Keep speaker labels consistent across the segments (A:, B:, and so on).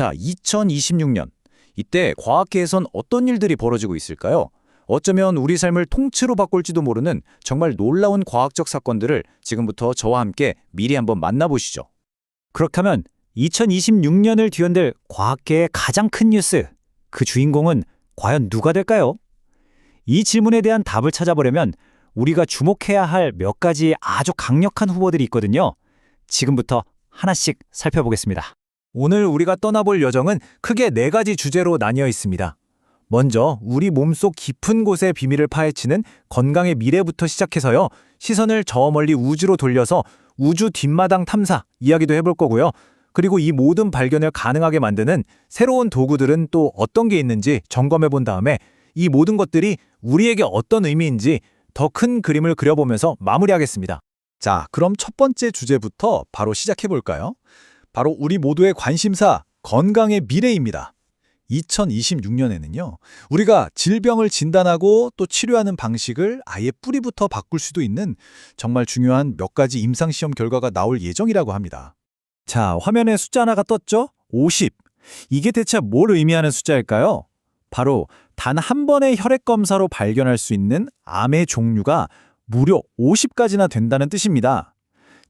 A: 자, 2026년. 이때 과학계에선 어떤 일들이 벌어지고 있을까요? 어쩌면 우리 삶을 통째로 바꿀지도 모르는 정말 놀라운 과학적 사건들을 지금부터 저와 함께 미리 한번 만나보시죠.
B: 그렇다면 2026년을 뒤흔들 과학계의 가장 큰 뉴스, 그 주인공은 과연 누가 될까요? 이 질문에 대한 답을 찾아보려면 우리가 주목해야 할 몇 가지 아주 강력한 후보들이 있거든요. 지금부터 하나씩 살펴보겠습니다.
A: 오늘 우리가 떠나볼 여정은 크게 4가지 주제로 나뉘어 있습니다. 먼저 우리 몸속 깊은 곳의 비밀을 파헤치는 건강의 미래부터 시작해서요. 시선을 저 멀리 우주로 돌려서 우주 뒷마당 탐사 이야기도 해볼 거고요. 그리고 이 모든 발견을 가능하게 만드는 새로운 도구들은 또 어떤 게 있는지 점검해 본 다음에 이 모든 것들이 우리에게 어떤 의미인지 더 큰 그림을 그려보면서 마무리하겠습니다. 자, 그럼 첫 번째 주제부터 바로 시작해 볼까요? 바로 우리 모두의 관심사, 건강의 미래입니다. 2026년에는요, 우리가 질병을 진단하고 또 치료하는 방식을 아예 뿌리부터 바꿀 수도 있는 정말 중요한 몇 가지 임상시험 결과가 나올 예정이라고 합니다. 자, 화면에 숫자 하나가 떴죠? 50. 이게 대체 뭘 의미하는 숫자일까요? 바로 단 한 번의 혈액 검사로 발견할 수 있는 암의 종류가 무려 50가지나 된다는 뜻입니다.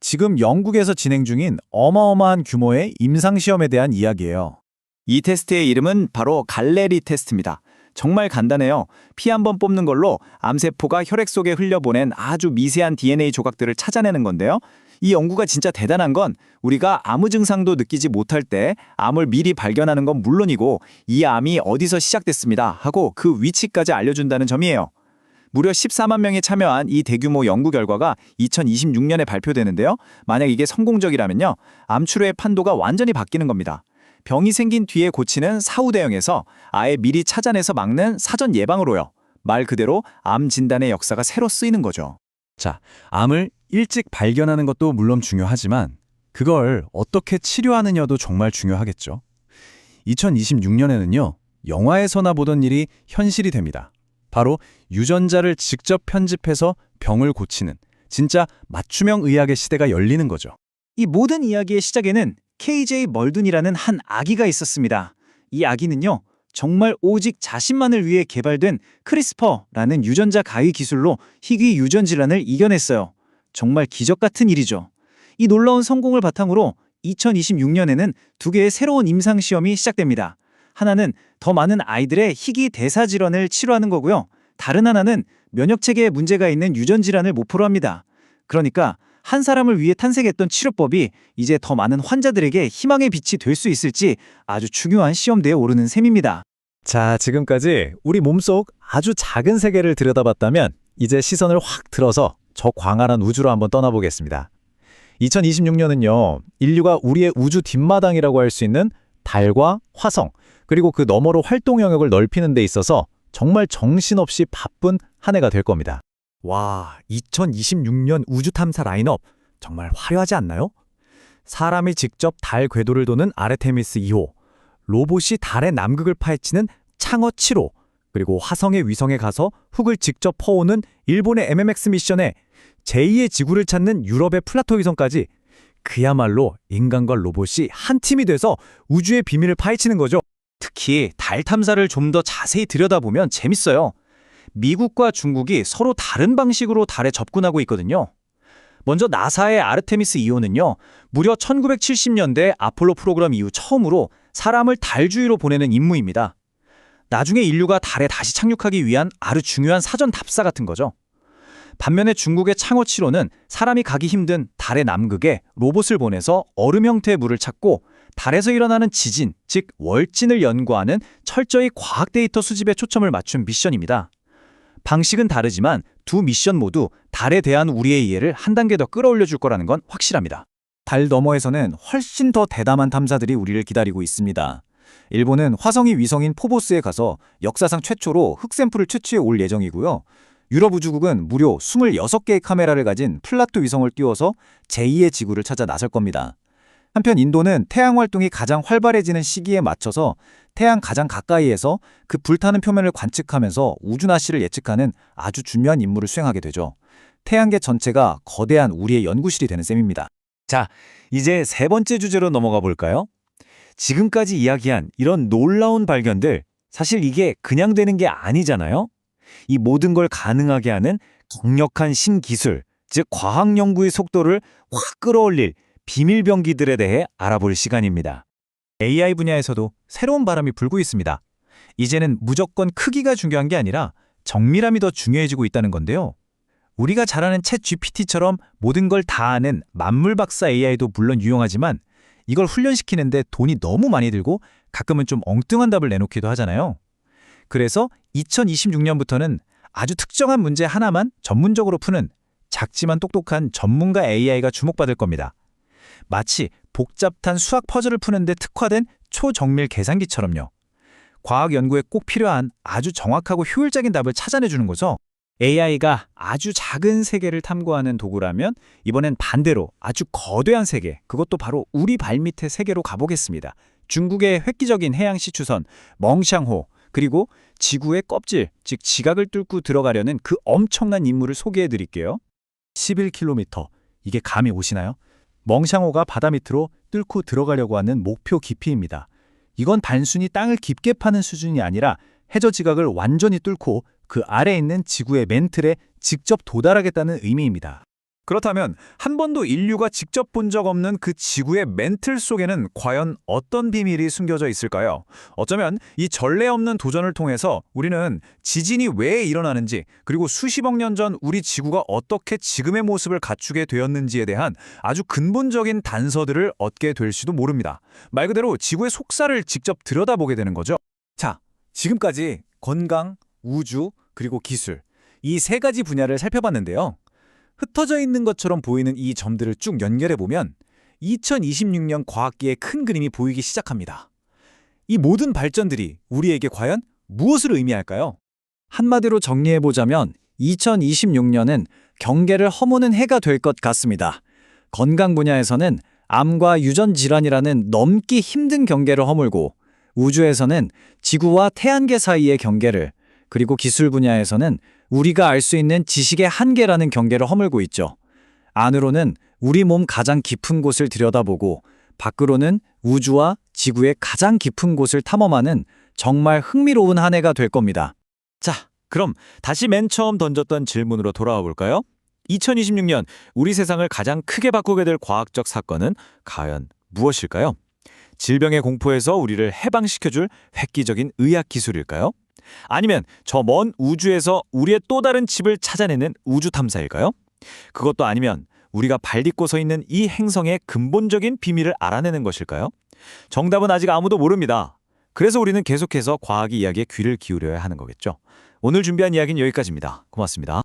A: 지금 영국에서 진행 중인 어마어마한 규모의 임상시험에 대한 이야기예요.
C: 이 테스트의 이름은 바로 갈레리 테스트입니다. 정말 간단해요. 피 한 번 뽑는 걸로 암세포가 혈액 속에 흘려보낸 아주 미세한 DNA 조각들을 찾아내는 건데요. 이 연구가 진짜 대단한 건 우리가 아무 증상도 느끼지 못할 때 암을 미리 발견하는 건 물론이고 이 암이 어디서 시작됐습니다 하고 그 위치까지 알려준다는 점이에요. 무려 14만 명이 참여한 이 대규모 연구 결과가 2026년에 발표되는데요. 만약 이게 성공적이라면요. 암 치료의 판도가 완전히 바뀌는 겁니다. 병이 생긴 뒤에 고치는 사후 대응에서 아예 미리 찾아내서 막는 사전 예방으로요. 말 그대로 암 진단의 역사가 새로 쓰이는 거죠.
D: 자, 암을 일찍 발견하는 것도 물론 중요하지만 그걸 어떻게 치료하느냐도 정말 중요하겠죠. 2026년에는요, 영화에서나 보던 일이 현실이 됩니다. 바로 유전자를 직접 편집해서 병을 고치는 진짜 맞춤형 의학의 시대가 열리는 거죠.
B: 이 모든 이야기의 시작에는 KJ 멀든이라는 한 아기가 있었습니다. 이 아기는요, 정말 오직 자신만을 위해 개발된 크리스퍼라는 유전자 가위 기술로 희귀 유전 질환을 이겨냈어요. 정말 기적 같은 일이죠. 이 놀라운 성공을 바탕으로 2026년에는 2개의 새로운 임상시험이 시작됩니다. 하나는 더 많은 아이들의 희귀 대사 질환을 치료하는 거고요. 다른 하나는 면역체계에 문제가 있는 유전 질환을 목표로 합니다. 그러니까 한 사람을 위해 탄생했던 치료법이 이제 더 많은 환자들에게 희망의 빛이 될 수 있을지 아주 중요한 시험대에 오르는 셈입니다.
A: 자, 지금까지 우리 몸속 아주 작은 세계를 들여다봤다면 이제 시선을 확 틀어서 저 광활한 우주로 한번 떠나보겠습니다. 2026년은요, 인류가 우리의 우주 뒷마당이라고 할 수 있는 달과 화성, 그리고 그 너머로 활동 영역을 넓히는 데 있어서 정말 정신없이 바쁜 한 해가 될 겁니다. 와, 2026년 우주 탐사 라인업 정말 화려하지 않나요? 사람이 직접 달 궤도를 도는 아르테미스 2호, 로봇이 달의 남극을 파헤치는 창어 7호, 그리고 화성의 위성에 가서 흙을 직접 퍼오는 일본의 MMX 미션에 제2의 지구를 찾는 유럽의 플라토 위성까지 그야말로 인간과 로봇이 한 팀이 돼서 우주의 비밀을 파헤치는 거죠.
B: 특히 달 탐사를 좀 더 자세히 들여다보면 재밌어요. 미국과 중국이 서로 다른 방식으로 달에 접근하고 있거든요. 먼저 나사의 아르테미스 2호는요, 무려 1970년대 아폴로 프로그램 이후 처음으로 사람을 달 주위로 보내는 임무입니다. 나중에 인류가 달에 다시 착륙하기 위한 아주 중요한 사전 답사 같은 거죠. 반면에 중국의 창어 7호는 사람이 가기 힘든 달의 남극에 로봇을 보내서 얼음 형태의 물을 찾고 달에서 일어나는 지진, 즉 월진을 연구하는 철저히 과학 데이터 수집에 초점을 맞춘 미션입니다. 방식은 다르지만 두 미션 모두 달에 대한 우리의 이해를 한 단계 더 끌어올려 줄 거라는 건 확실합니다.
A: 달 너머에서는 훨씬 더 대담한 탐사들이 우리를 기다리고 있습니다. 일본은 화성이 위성인 포보스에 가서 역사상 최초로 흙 샘플을 채취해 올 예정이고요. 유럽 우주국은 무려 26개의 카메라를 가진 플라토 위성을 띄워서 제2의 지구를 찾아 나설 겁니다. 한편 인도는 태양 활동이 가장 활발해지는 시기에 맞춰서 태양 가장 가까이에서 그 불타는 표면을 관측하면서 우주 나시를 예측하는 아주 중요한 임무를 수행하게 되죠. 태양계 전체가 거대한 우리의 연구실이 되는 셈입니다. 자, 이제 세 번째 주제로 넘어가 볼까요? 지금까지 이야기한 이런 놀라운 발견들, 사실 이게 그냥 되는 게 아니잖아요? 이 모든 걸 가능하게 하는 강력한 신기술, 즉 과학 연구의 속도를 확 끌어올릴 비밀 병기들에 대해 알아볼 시간입니다.
B: AI 분야에서도 새로운 바람이 불고 있습니다. 이제는 무조건 크기가 중요한 게 아니라 정밀함이 더 중요해지고 있다는 건데요. 우리가 잘 아는 챗 GPT처럼 모든 걸 다 아는 만물박사 AI도 물론 유용하지만 이걸 훈련시키는데 돈이 너무 많이 들고 가끔은 좀 엉뚱한 답을 내놓기도 하잖아요. 그래서 2026년부터는 아주 특정한 문제 하나만 전문적으로 푸는 작지만 똑똑한 전문가 AI가 주목받을 겁니다. 마치 복잡한 수학 퍼즐을 푸는데 특화된 초정밀 계산기처럼요. 과학 연구에 꼭 필요한 아주 정확하고 효율적인 답을 찾아내주는 거죠. AI가 아주 작은 세계를 탐구하는 도구라면 이번엔 반대로 아주 거대한 세계, 그것도 바로 우리 발밑의 세계로 가보겠습니다. 중국의 획기적인 해양시 추선, 멍샹호, 그리고 지구의 껍질, 즉 지각을 뚫고 들어가려는 그 엄청난 임무를 소개해드릴게요. 11km, 이게 감이 오시나요? 멍샹호가 바다 밑으로 뚫고 들어가려고 하는 목표 깊이입니다. 이건 단순히 땅을 깊게 파는 수준이 아니라 해저 지각을 완전히 뚫고 그 아래에 있는 지구의 멘틀에 직접 도달하겠다는 의미입니다.
E: 그렇다면 한 번도 인류가 직접 본 적 없는 그 지구의 멘틀 속에는 과연 어떤 비밀이 숨겨져 있을까요? 어쩌면 이 전례 없는 도전을 통해서 우리는 지진이 왜 일어나는지, 그리고 수십억 년 전 우리 지구가 어떻게 지금의 모습을 갖추게 되었는지에 대한 아주 근본적인 단서들을 얻게 될지도 모릅니다. 말 그대로 지구의 속살을 직접 들여다보게 되는 거죠.
B: 자, 지금까지 건강, 우주, 그리고 기술, 이 세 가지 분야를 살펴봤는데요. 흩어져 있는 것처럼 보이는 이 점들을 쭉 연결해보면 2026년 과학계의 큰 그림이 보이기 시작합니다. 이 모든 발전들이 우리에게 과연 무엇을 의미할까요? 한마디로 정리해보자면 2026년은 경계를 허무는 해가 될 것 같습니다. 건강 분야에서는 암과 유전 질환이라는 넘기 힘든 경계를 허물고, 우주에서는 지구와 태양계 사이의 경계를, 그리고 기술 분야에서는 우리가 알 수 있는 지식의 한계라는 경계를 허물고 있죠. 안으로는 우리 몸 가장 깊은 곳을 들여다보고, 밖으로는 우주와 지구의 가장 깊은 곳을 탐험하는 정말 흥미로운 한 해가 될 겁니다.
E: 자, 그럼 다시 맨 처음 던졌던 질문으로 돌아와 볼까요? 2026년 우리 세상을 가장 크게 바꾸게 될 과학적 사건은 과연 무엇일까요? 질병의 공포에서 우리를 해방시켜줄 획기적인 의학 기술일까요? 아니면 저 먼 우주에서 우리의 또 다른 집을 찾아내는 우주 탐사일까요? 그것도 아니면 우리가 발 딛고 서 있는 이 행성의 근본적인 비밀을 알아내는 것일까요? 정답은 아직 아무도 모릅니다. 그래서 우리는 계속해서 과학의 이야기에 귀를 기울여야 하는 거겠죠. 오늘 준비한 이야기는 여기까지입니다. 고맙습니다.